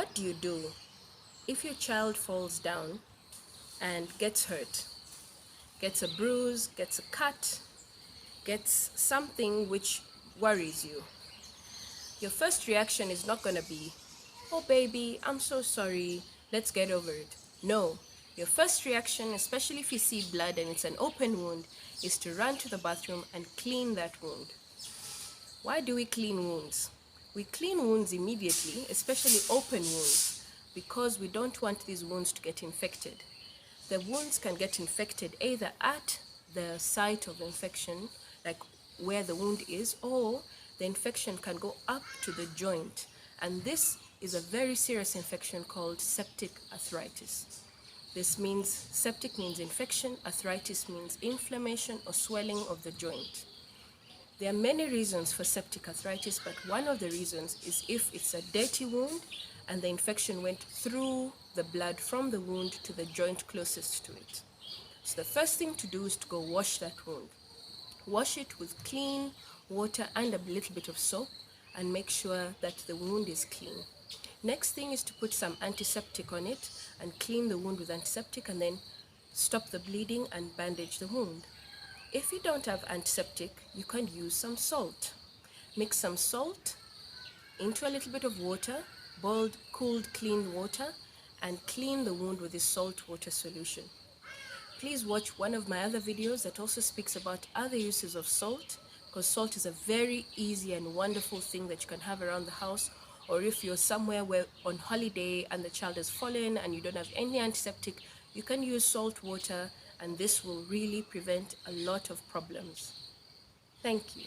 What do you do if your child falls down and gets hurt, gets a bruise, gets a cut, gets something which worries you? Your first reaction is not going to be, "Oh baby, I'm so sorry, let's get over it." No, your first reaction, especially if you see blood and it's an open wound, is to run to the bathroom and clean that wound. Why do we clean wounds? We clean wounds immediately, especially open wounds, because we don't want these wounds to get infected. The wounds can get infected either at the site of infection, like where the wound is, or the infection can go up to the joint. And this is a very serious infection called septic arthritis. This means septic means infection, arthritis means inflammation or swelling of the joint. There are many reasons for septic arthritis, but one of the reasons is if it's a dirty wound and the infection went through the blood from the wound to the joint closest to it. So the first thing to do is to go wash that wound. Wash it with clean water and a little bit of soap and make sure that the wound is clean. Next thing is to put some antiseptic on it and clean the wound with antiseptic and then stop the bleeding and bandage the wound. If you don't have antiseptic, you can use some salt. Mix some salt into a little bit of water, boiled, cooled, clean water, and clean the wound with this salt water solution. Please watch one of my other videos that also speaks about other uses of salt, because salt is a very easy and wonderful thing that you can have around the house. Or if you're somewhere where on holiday and the child has fallen and you don't have any antiseptic, you can use salt water, and this will really prevent a lot of problems. Thank you.